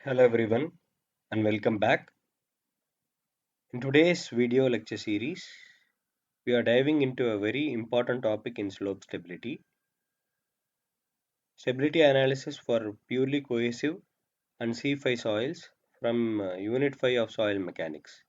Hello everyone and welcome back. In today's video lecture series, we are diving into a very important topic in slope stability. Stability analysis for purely cohesive and C5 soils from Unit 5 of Soil Mechanics.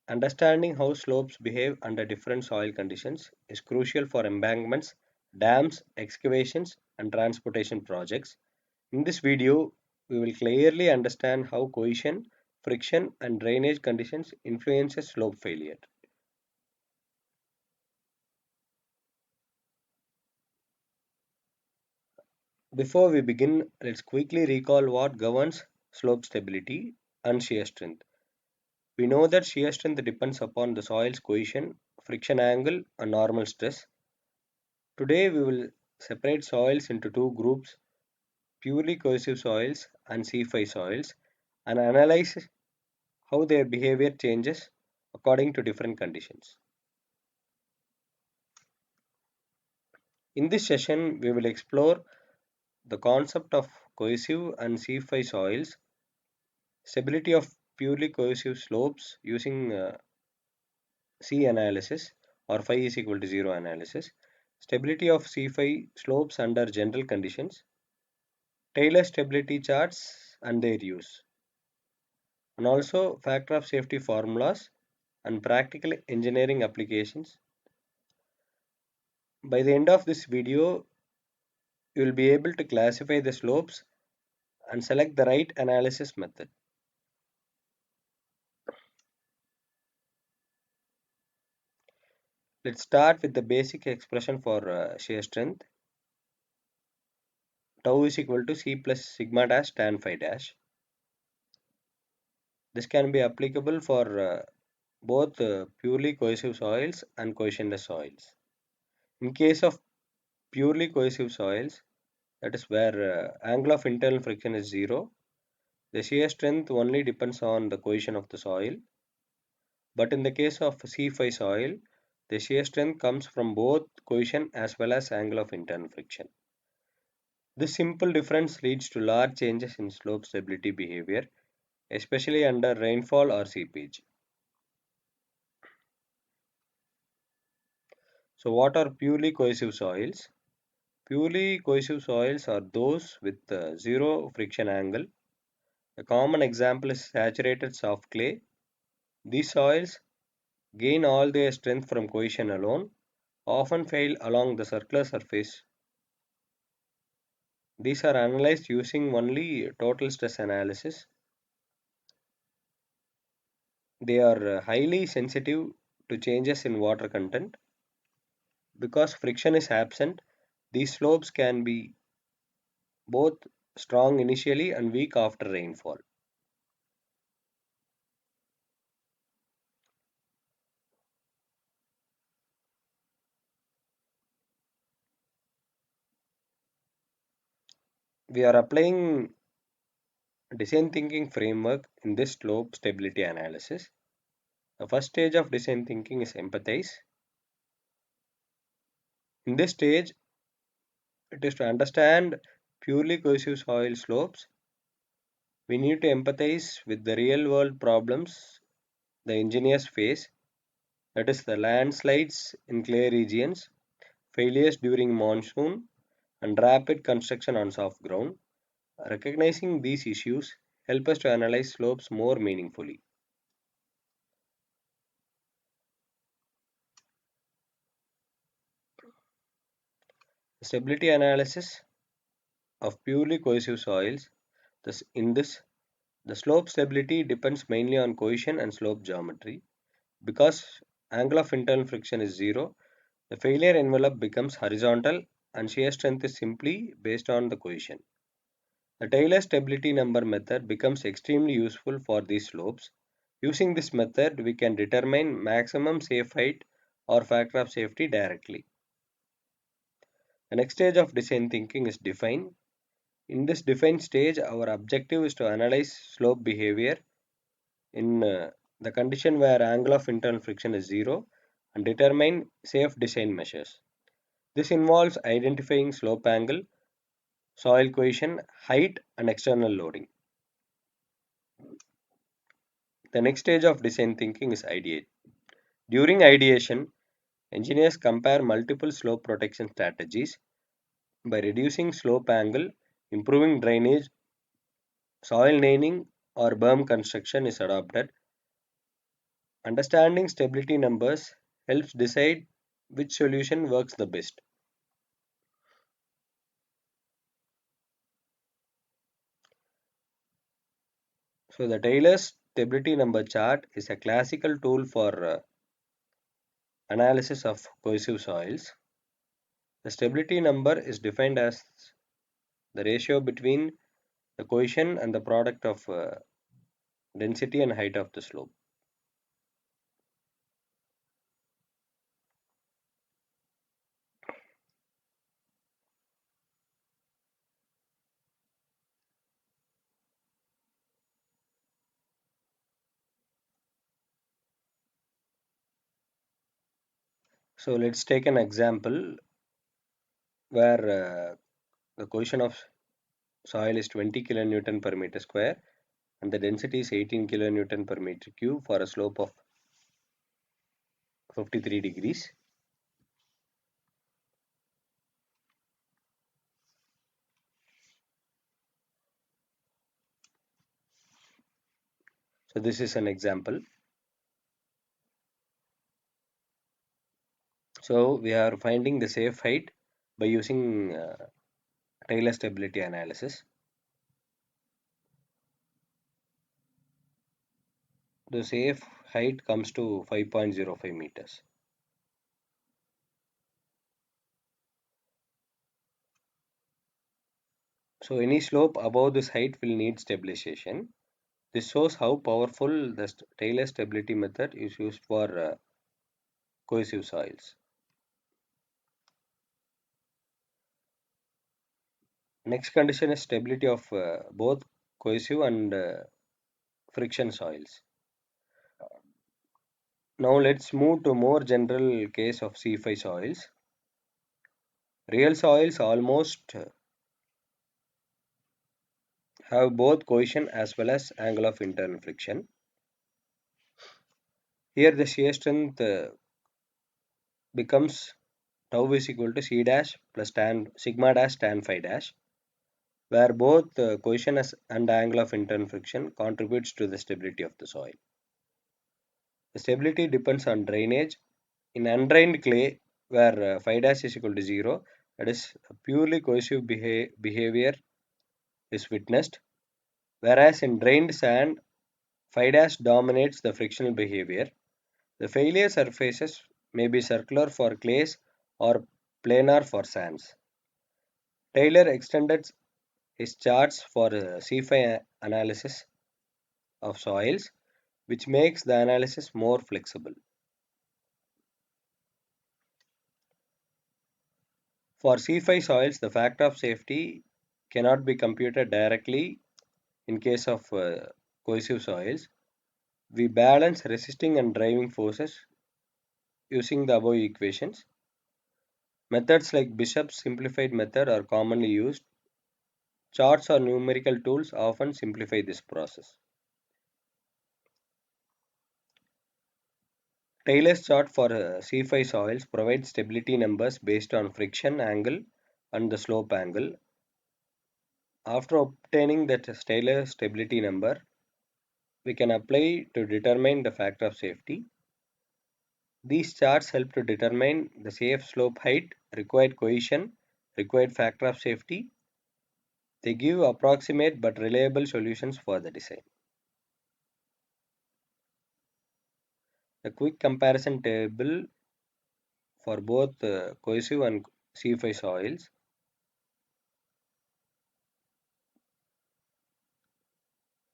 Understanding how slopes behave under different soil conditions is crucial for embankments, dams, excavations and transportation projects. In this video, we will clearly understand how cohesion, friction, and drainage conditions influences slope failure. Before we begin, let's quickly recall what governs slope stability and shear strength. We know that shear strength depends upon the soil's cohesion, friction angle, and normal stress. Today, we will separate soils into two groups, purely cohesive soils and C5 soils, and analyze how their behavior changes according to different conditions. In this session, we will explore the concept of cohesive and C5 soils, stability of purely cohesive slopes using C analysis or phi is equal to 0 analysis, stability of C5 slopes under general conditions, Taylor stability charts and their use, and also factor of safety formulas and practical engineering applications. By the end of this video, you will be able to classify the slopes and select the right analysis method. Let's start with the basic expression for shear strength. Tau is equal to C plus sigma dash tan phi dash. This can be applicable for both purely cohesive soils and cohesionless soils. In case of purely cohesive soils, that is where angle of internal friction is 0, the shear strength only depends on the cohesion of the soil. But in the case of C5 soil, the shear strength comes from both cohesion as well as angle of internal friction. This simple difference leads to large changes in slope stability behavior, especially under rainfall or seepage. So, what are purely cohesive soils? Purely cohesive soils are those with zero friction angle. A common example is saturated soft clay. These soils gain all their strength from cohesion alone, often fail along the circular surface. These are analyzed using only total stress analysis. They are highly sensitive to changes in water content. Because friction is absent, these slopes can be both strong initially and weak after rainfall. We are applying design thinking framework in this slope stability analysis. The first stage of design thinking is empathize. In this stage, it is to understand purely cohesive soil slopes. We need to empathize with the real world problems the engineers face, that is, the landslides in clay regions, failures during monsoon, and rapid construction on soft ground. Recognizing these issues help us to analyze slopes more meaningfully. Stability analysis of purely cohesive soils. In this, the slope stability depends mainly on cohesion and slope geometry. Because angle of internal friction is 0, the failure envelope becomes horizontal and shear strength is simply based on the cohesion. The Taylor stability number method becomes extremely useful for these slopes. Using this method, we can determine maximum safe height or factor of safety directly. The next stage of design thinking is define. In this define stage, our objective is to analyze slope behavior in the condition where angle of internal friction is 0 and determine safe design measures. This involves identifying slope angle, soil cohesion, height, and external loading. The next stage of design thinking is ideation. During ideation, engineers compare multiple slope protection strategies. By reducing slope angle, improving drainage, soil nailing, or berm construction is adopted. Understanding stability numbers helps decide which solution works the best. So the Taylor's stability number chart is a classical tool for analysis of cohesive soils. The stability number is defined as the ratio between the cohesion and the product of density and height of the slope. So let's take an example where the cohesion of soil is 20 kilonewton per meter square and the density is 18 kilonewton per meter cube for a slope of 53 degrees. So this is an example. So we are finding the safe height by using Taylor stability analysis. The safe height comes to 5.05 meters. So any slope above this height will need stabilization. This shows how powerful the Taylor stability method is used for cohesive soils. Next condition is stability of both cohesive and friction soils. Now let's move to more general case of C5 soils. Real soils almost have both cohesion as well as angle of internal friction. Here the shear strength becomes tau is equal to C dash plus tan sigma dash tan phi dash, where both cohesion and angle of internal friction contributes to the stability of the soil. The stability depends on drainage. In undrained clay, where phi dash is equal to 0, that is purely cohesive behavior is witnessed, whereas in drained sand, phi dash dominates the frictional behavior. The failure surfaces may be circular for clays or planar for sands. Taylor extended his charts for C5 analysis of soils, which makes the analysis more flexible. For C5 soils, the factor of safety cannot be computed directly in case of cohesive soils. We balance resisting and driving forces using the above equations. Methods like Bishop's simplified method are commonly used. Charts or numerical tools often simplify this process. Taylor's chart for C5 soils provides stability numbers based on friction angle and the slope angle. After obtaining that Taylor stability number, we can apply to determine the factor of safety. These charts help to determine the safe slope height, required cohesion, required factor of safety. They give approximate but reliable solutions for the design. A quick comparison table for both cohesive and C5 soils.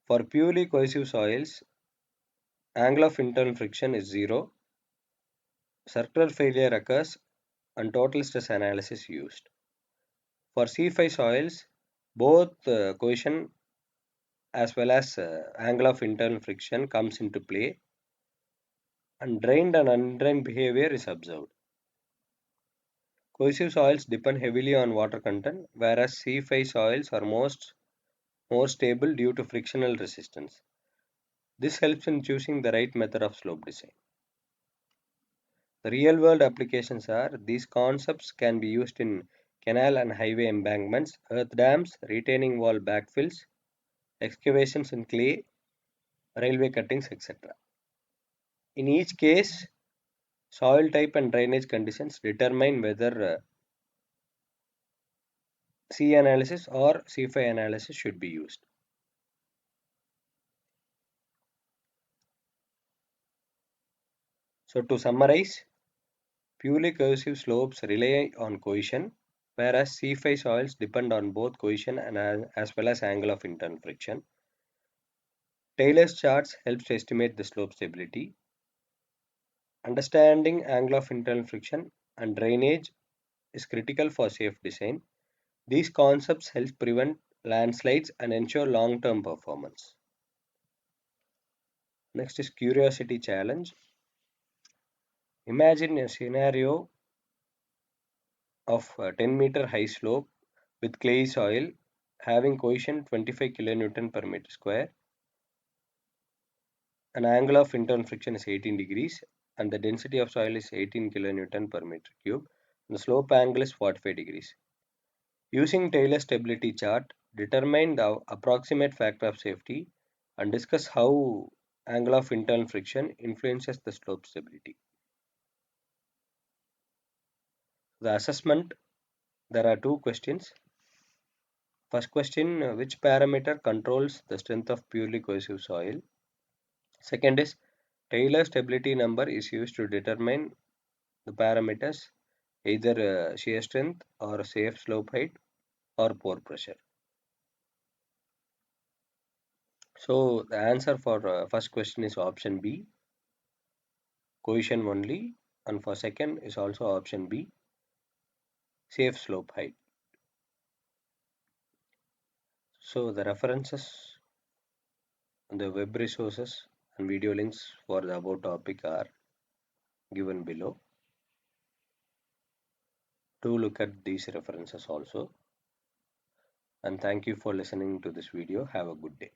For purely cohesive soils, angle of internal friction is 0, circular failure occurs, and total stress analysis used. For C5 soils, both cohesion as well as angle of internal friction comes into play and drained and undrained behavior is observed. Cohesive soils depend heavily on water content, whereas C5 soils are more stable due to frictional resistance. This helps in choosing the right method of slope design. The real world applications are these concepts can be used in canal and highway embankments, earth dams, retaining wall backfills, excavations in clay, railway cuttings, etc. In each case, soil type and drainage conditions determine whether C analysis or C5 analysis should be used. So to summarize, purely cohesive slopes rely on cohesion, whereas C5 soils depend on both cohesion and as well as angle of internal friction. Taylor's charts helps to estimate the slope stability. Understanding angle of internal friction and drainage is critical for safe design. These concepts help prevent landslides and ensure long-term performance. Next is curiosity challenge. Imagine a scenario of a 10-meter high slope with clay soil having cohesion 25 kilonewton per meter square. An angle of internal friction is 18 degrees and the density of soil is 18 kilonewton per meter cube. And the slope angle is 45 degrees. Using Taylor stability chart, determine the approximate factor of safety and discuss how angle of internal friction influences the slope stability. The assessment, there are two questions. First question, which parameter controls the strength of purely cohesive soil? Second is, Taylor stability number is used to determine the parameters either shear strength or safe slope height or pore pressure. So the answer for first question is option B, cohesion only, and for second is also option B, safe slope height. So the references and the web resources and video links for the above topic are given below. Do look at these references also. And thank you for listening to this video. Have a good day.